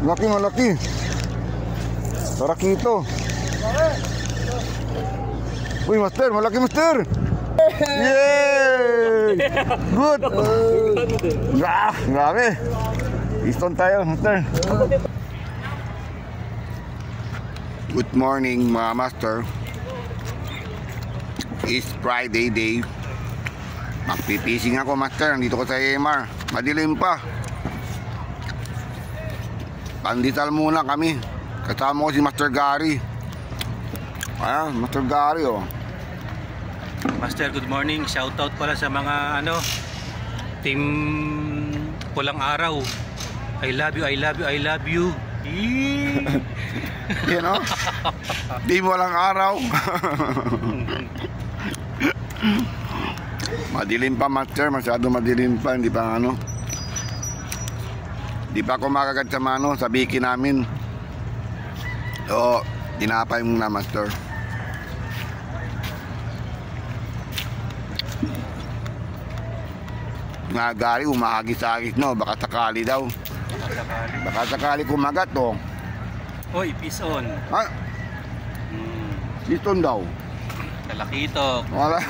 Malaki, malaki. Tarakito. Uy, master, malaki master. Yay! Good. Grabe. Piston tayo, master. Good morning, mga master. It's Friday day. Magpipising ako, master. Nandito ko sa AMR. Madilim pa. Pandesal muna kami. Kasama ko si Master Gary. Ayan, Master Gary, oh. Master, good morning. Shoutout pala sa mga Team Pulang Araw. I love you, I love you, I love you. You know? Team Walang Araw. Madilim pa, master. Masyado madilim pa. Hindi pa Hindi pa ako makagad sa sa biki namin. Oo, tinapay muna, master. Nga Gary, umahagis-agis, no? Baka sakali daw. Baka sakali kumagat, oh. Hoy, pison. Ha? Piston daw. Talakito. Wala.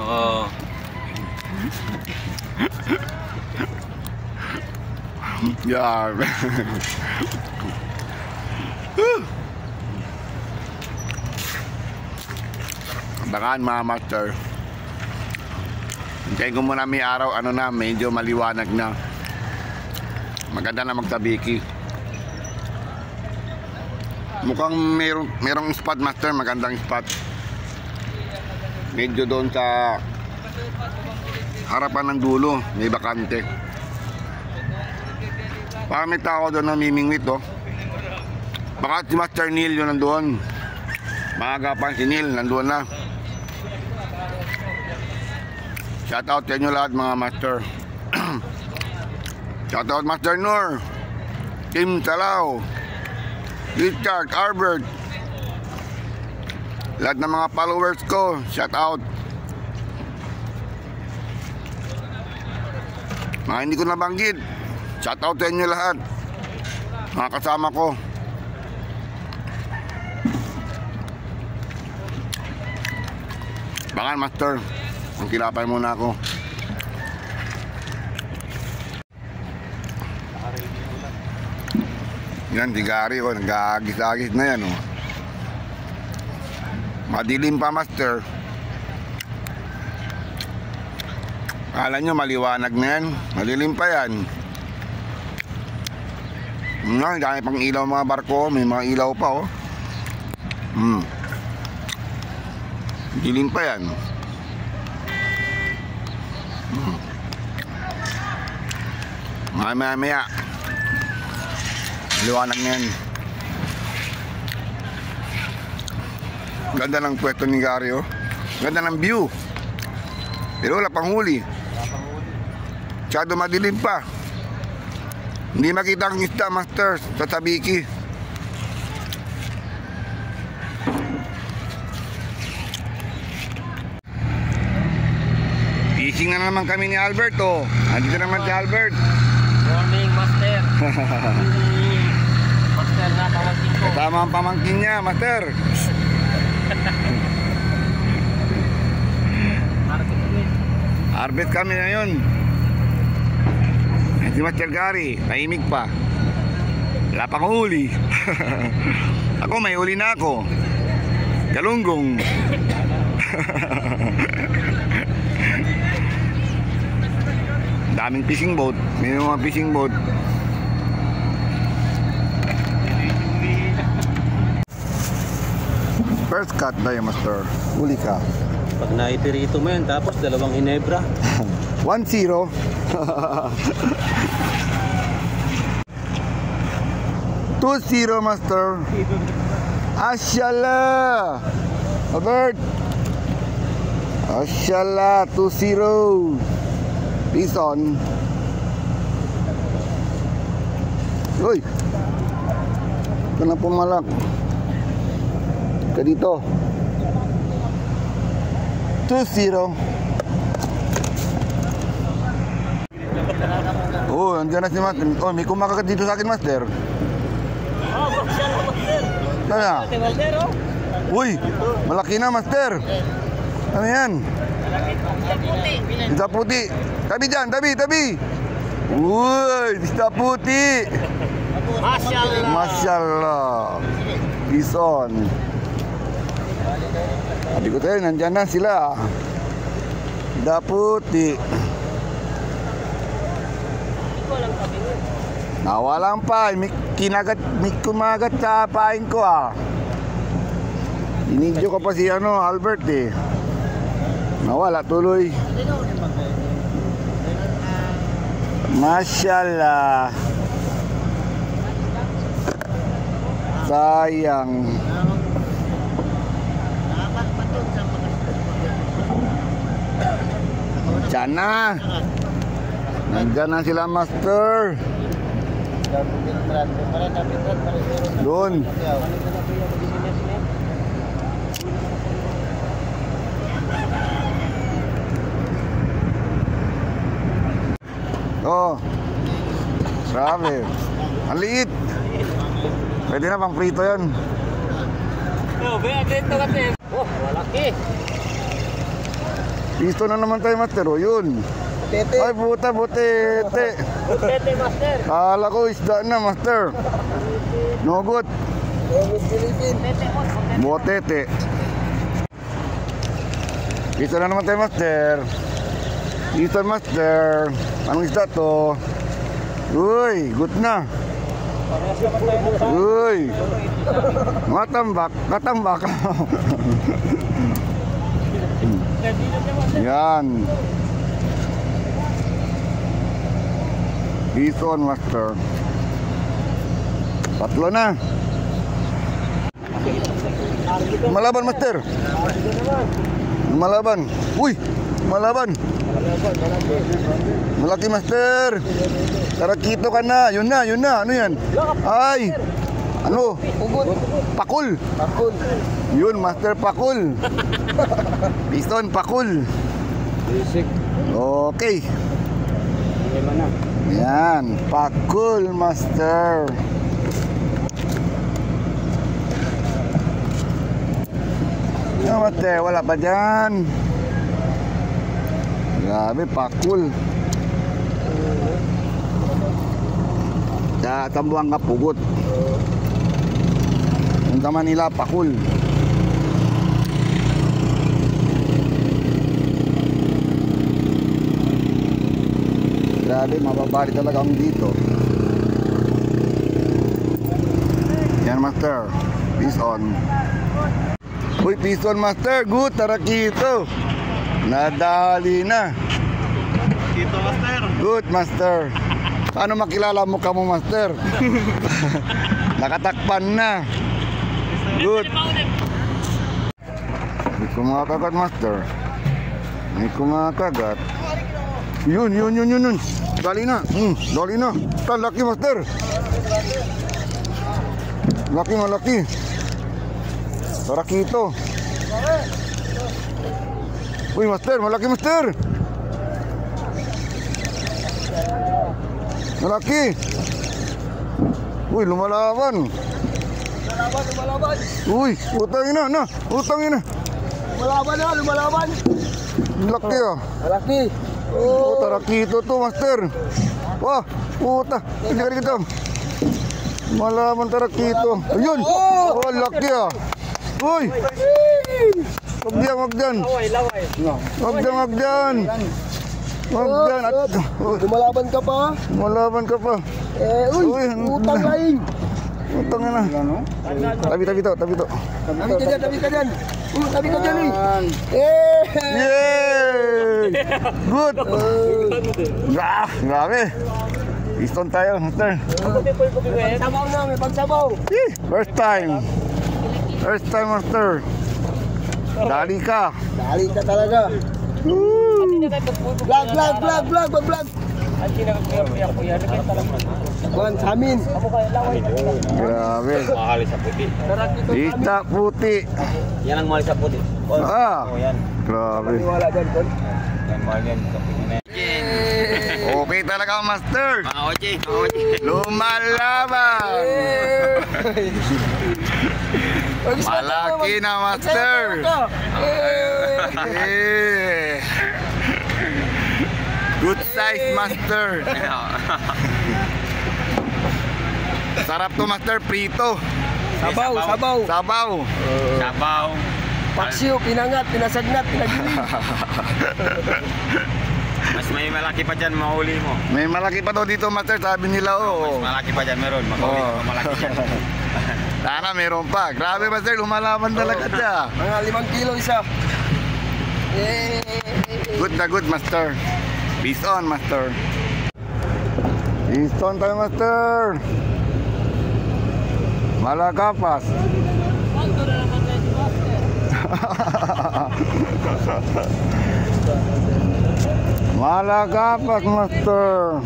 Oo. Yan. Abangan, mga master. Hintayin ko muna may araw, medyo maliwanag na. Maganda na magtabiki. Mukhang merong spot, master. Magandang spot. Medyo doon sa harapan ng dulo, may bakante. Parang may tao doon na mimingwit, oh. Baka si Master Neil yun nandoon. Maagapan si Neil, nandoon na. Shoutout sa inyo lahat, mga master. Shoutout Master Noor, Tim Salao, Richard, Albert, lahat ng mga followers ko, shoutout. Mga hindi ko nabanggit, shoutout sa inyo lahat, mga kasama ko. Bangan, master. Ang kinapay muna ako. Yan, si Gary, oh. Nag-agis-agis na yan, oh. Madilim pa, master. Akala nyo maliwanag na yan. Madilim pa yan. Dami pang ilaw mga barko. May mga ilaw pa, oh. Madilim pa yan. Maya-maya liwanag na yan. Ganda ng pwesto ni Gary, oh. Ganda ng view. Pero wala pang huli. Masyado madilim pa. Hindi makita ang isda, master, sa tabiki. Fishing na naman kami ni Albert, oh. Andito naman si Albert. Morning, master. Master na pamangkin ko. Kasama ang pamangkin niya, master. Harvest kami ngayon. Si Master Gary, tahimik pa. Wala pang huli. Ako, may huli na ako. Galunggong. Daming fishing boat. May mga fishing boat. First cut tayo, master. Huli ka. Pag naipirito mo yan, tapos 2 Ginebra. 1-0. $2-0, master. Ashala. Robert. Ashala. 2-0. Pison. Uy. Ito na pumalak. Ka dito. 2-0. Oh, nandiyan na si Master. Oh, may kumakagat dito sa akin, Master. Kaya? Uy, malaki na, Master. Ano yan? Isda puti. Tabi dyan, tabi. Uy, isda puti. Masyaallah. Bison. Sabi ko tayo, nandyan na sila. Isda puti. Nawalan pa, may kumagat sa pain ko ah. Inidyo ko pa si Albert eh. Nawala tuloy. Masyaallah. Sayang. Diyan na. Nandiyan na sila, Master. Doon. Oh. Grabe. Ang liit. Pwede na pang prito yan. Oh, malaki. Pisto na naman tayo, Master. O, yun. Tete. Ay, puta, butete. Tete, Master. Kala ko isda na, Master. No good. Butete. Pisto na naman tayo, Master. Pisto, Master. Anong isda to? Uy, good na. Uy. Matambak. Yan. Bison, Master. Tatlo na. Malaban, Master. Malaban. Uy, malaban. Malaki, Master. Tarakito ka na. Yun na. Ano yan? Ay. Ano? Pakul. Yun, Master, pakul. Bison, pakul. Okay. Yan, pakul, Master. Yan, Master, wala pa dyan. Grabe, pakul. Sa Tambuang Kapugot. Yung sa Manila, pakul. Grabe, mababali talaga ang dito. Yan, Master. Bison. Uy, bison, Master. Good, tarakito. Nadali na. Dito, Master. Good, Master. Paano makilala mo ka mo, Master? Nakatakpan na. Good. May kumakagat, Master. May kumakagat. Yun. Dali na. Dali na. Laki, Master. Malaki. Tarakito. Uy, Master. Malaki, Master. Malaki. Uy, lumalaban. Uy, utangin na. Lumalaban. Laki ah. Malaki. Oh, tarakito to, Master. Wah, puta. Hindi ka dito. Malaman tarakito. Ayun. Oh, laki ah. Uy. Wag dyan. Wag dyan. Lumalaban ka pa. Uy, Utang laing. utang na. Tabi to. Tabi ka dyan. Tabi ka dyan eh. Yay! Good! Grabe! Piston tayo, Master. Pagsabaw na, may pagsabaw. First time, Master. Dali ka. Dali ka talaga. Vlog. Bukan sa amin. Grabe. Mahal sa puti. Isda puti. Yan ang mahal sa puti. Ah, Oh, yan. grabe. Wala dyan, Tol. Yan mahal yan. Kapit na yan. Okay Malaki talaga, master. Mga ochi, mga ochi. Lumalaban. Malaki na, master. Eh. Good size, master. Sarap to, master. Prito. Sabaw, sabaw. Sabaw. Sabaw. Paksiw, pinangat, pinasagnat, pinagili. Mas may malaki pa dyan, mahuli mo. May malaki pa daw dito, master. Sabi nila, Mas oh. malaki pa dyan, meron. Makahuli Oh. mo malaki dyan. Sana meron pa. Grabe, master. Lumalaban talaga siya. Mga 5 kilo isa. Good na good, master. Peace on, master. Peace on tayo, master. Malakapas. Malakapas, master.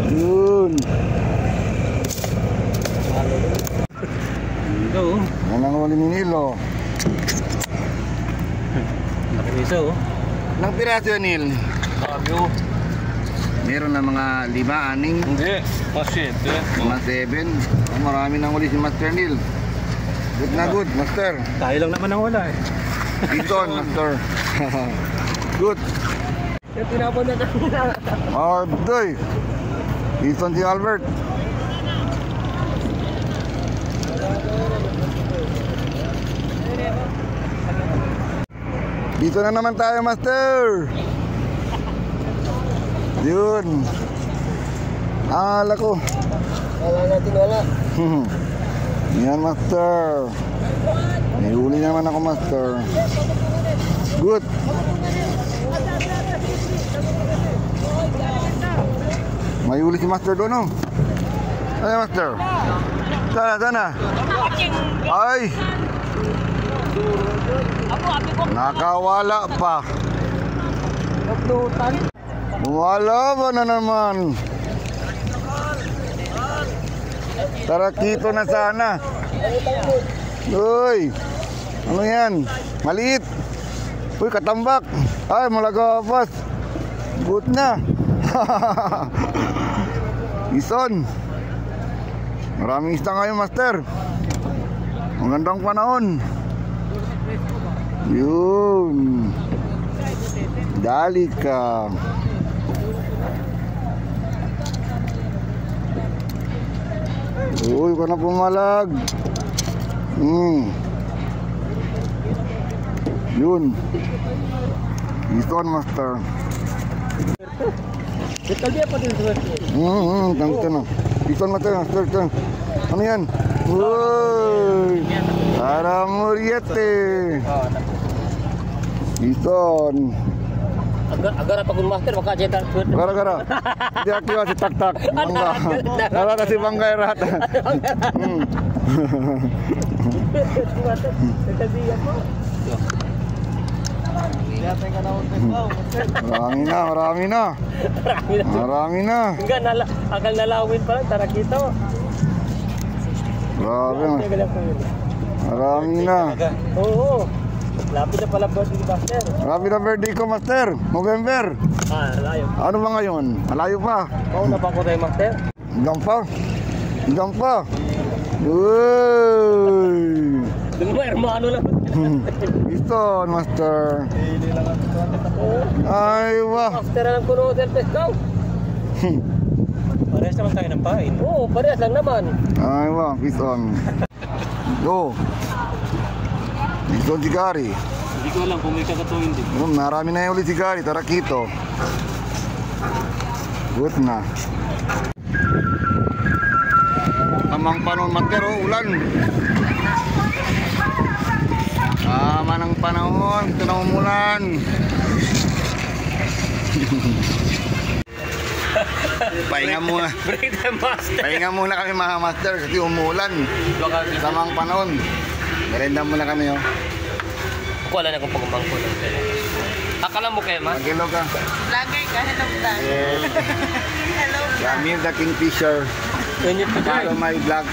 Yun. Ito oh. Yan ang huli ni Nilo. Laki ng isa oh. Ilang piraso yun, Nil? Sabi oh. Meron na mga 5, 6, Hindi. Pasit. mga 7. Marami nang huli si Master Nil. Good na good, Master. Tayo lang naman ang wala eh. Ison, Master. Good. Yung tinapon na kanina. Ardoy. Ison si Albert. Dito na naman tayo, Master. Yun. Ala ko. Wala natin, wala. Yan, Master. May huli naman ako, Master. Good. May huli si Master doon, oh. Ay, Master. Sana, sana. Ay. Nakawala pa. Naglutan. Wala ba na naman? Tarakito na sana. Uy. Ano yan? Maliit. Uy, katambak. Ay, malagapas. Good na. Ison. Maraming isda ngayon, Master. Ang gandang panahon. Yun. Dali ka. Uy, ka na pumalag. Yun. Ison, Master. Betul dia pa din sa Tangka na. Ison, Master. Master. Ano yan? Uy. Para muriete. Ison. Agar apa kun master maka cetak. Gara-gara. Hindi akiwa si Tak-Tak. Bangga. Gara kasi bangga erat. Marami na. Enggak akan nalawin pa lang tara kita. Grabe. Marami na. Oo. Lapit na pala birthday ni Master. Grabe na birthday ko, Master. November. Layo. Ano ba ngayon? Malayo pa. Mau na pa ko tayo, Master? Hanggang pa. Uy. Dengar hermano lang. Ison, Master. Ay, wah. Master lang kuno del pescaw. Parehas naman tayo ng pain. Oo, parehas lang naman. Ay, wah. Ison. Go. Ison si Gary. Hindi ko alam kung may kakatuwin din. Marami na yung ulit si Gary. Tara kito. Good na. Tamang panahon, Master, oh, ulan. Tama ng panahon. Ito na umulan. Pahinga muna. Break the Master. Pahinga muna kami, mga Master, kasi umulan. Tamang panahon. Merenda muna kami, oh. Wala na kung pagkumbang ko. Akala mo kayo, Ma? Mag-hello ka. Vlogger ka, hello vlog. Yes. Hello vlog. Ramil the Kingfisher. Ganyan pa Follow my vlog.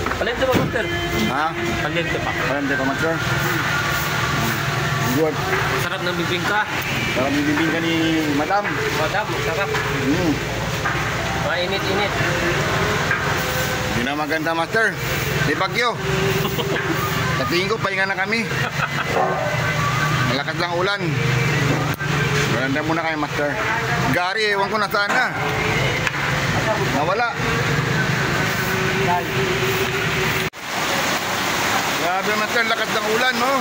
Palente ba, master? Ha? Palente pa. Parang di pa, master. Good. Masarap ng bibingka. Parang bibibing ka ni Madam. Madam, masarap. Hmm. Mainit-init. Hindi na maganda, master. Di bagyo. Sa tingin ko, pahinga na kami. Malakas lang ulan. Maganda muna kayo, master. Gary, ewan ko na saan na. Nawala. Grabe, master. Lakas ng ulan, no?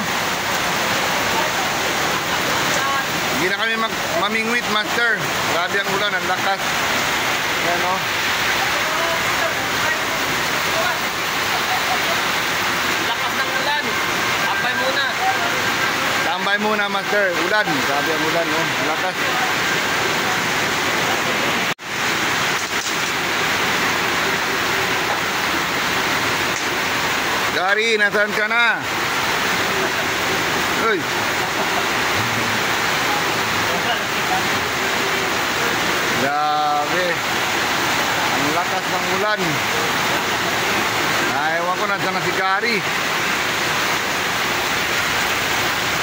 Hindi na kami mamingwit, master. Grabe ang ulan, ang lakas. Yan, no? Lakas ng ulan. Apay muna. Tambay muna, master. Ulan. Grabe ang ulan, no? Ang lakas. Gary, nasaan ka na? Uy. Grabe. Ang lakas ng ulan. Ewan ko, nasaan na si Gary.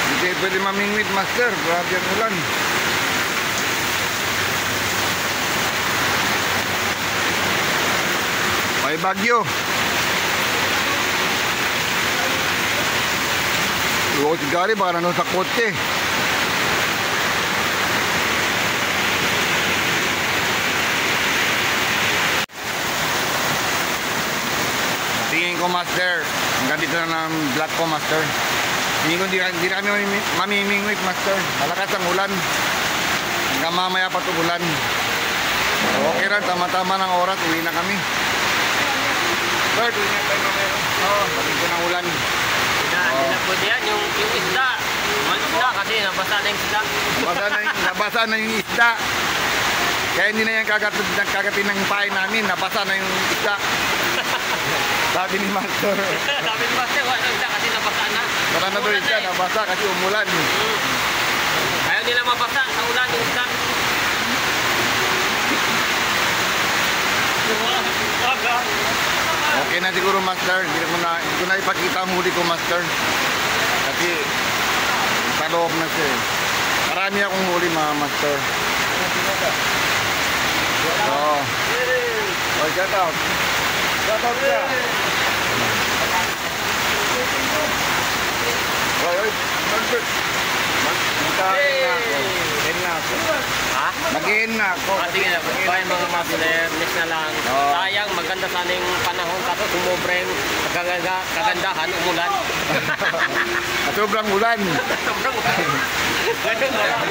Hindi kayo pwede mamingwit, master. Grabe ang ulan. May bagyo. Luwag si Gary, baka nanonood sa kotse. Tingin ko, master, hanggang dito na ng vlog ko, master. Tingin ko, hindi na kami mamimingwit, master. Malakas ang ulan. Hanggang mamaya pa ito ulan. Okay lang, tama-tama ng oras, uwi na kami. Sir, uwi na tayo mamaya. Oo, pati ko ng ulan. Hindi na pwede yan. Yung isda. Yung isda kasi nabasa na yung isda. Nabasa na yung isda. Kaya hindi na yan kagatin ng pain namin. Nabasa na yung isda. Sabi ni Master. Sabi ni Master, wala na isda kasi nabasa na. Wala na doon isda, nabasa kasi umulan. Ayaw nila mabasa sa ulan yung isda. Okay na siguro, Master. Hindi ko na ipakita ang huli ko, Master. Kasi sa loob na siya. Marami akong huli, mga Master. Oo. Oh, shout out. Shout out ka. Oy, Master. Mag-in na ako. Ha? Mag-in na ako. Sige na, bye mga master, miss na lang. Oo. Sayang, maganda sana yung panahon tapos umubreng kagandahan, umulan. At sobrang ulan. Sobrang ulan.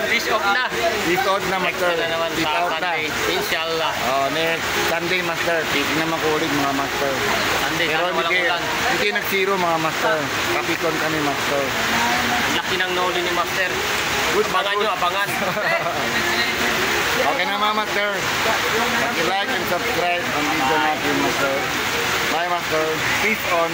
Fish off na. Peace out na, Next Master. na naman Peace sa out na. Sunday. Inshallah. Oh, next Sunday, Master. Titignan naman ko ulit, mga Master. Sunday, Pero sana walang ulan. hindi nag-zero, mga Master. Kapikon kami, Master. Ang laki ng noli ni Master. Good, Abangan nyo, abangan. Okay na, mga Master. Pag-like and subscribe ang video natin, Master. Bye, Master. Peace on.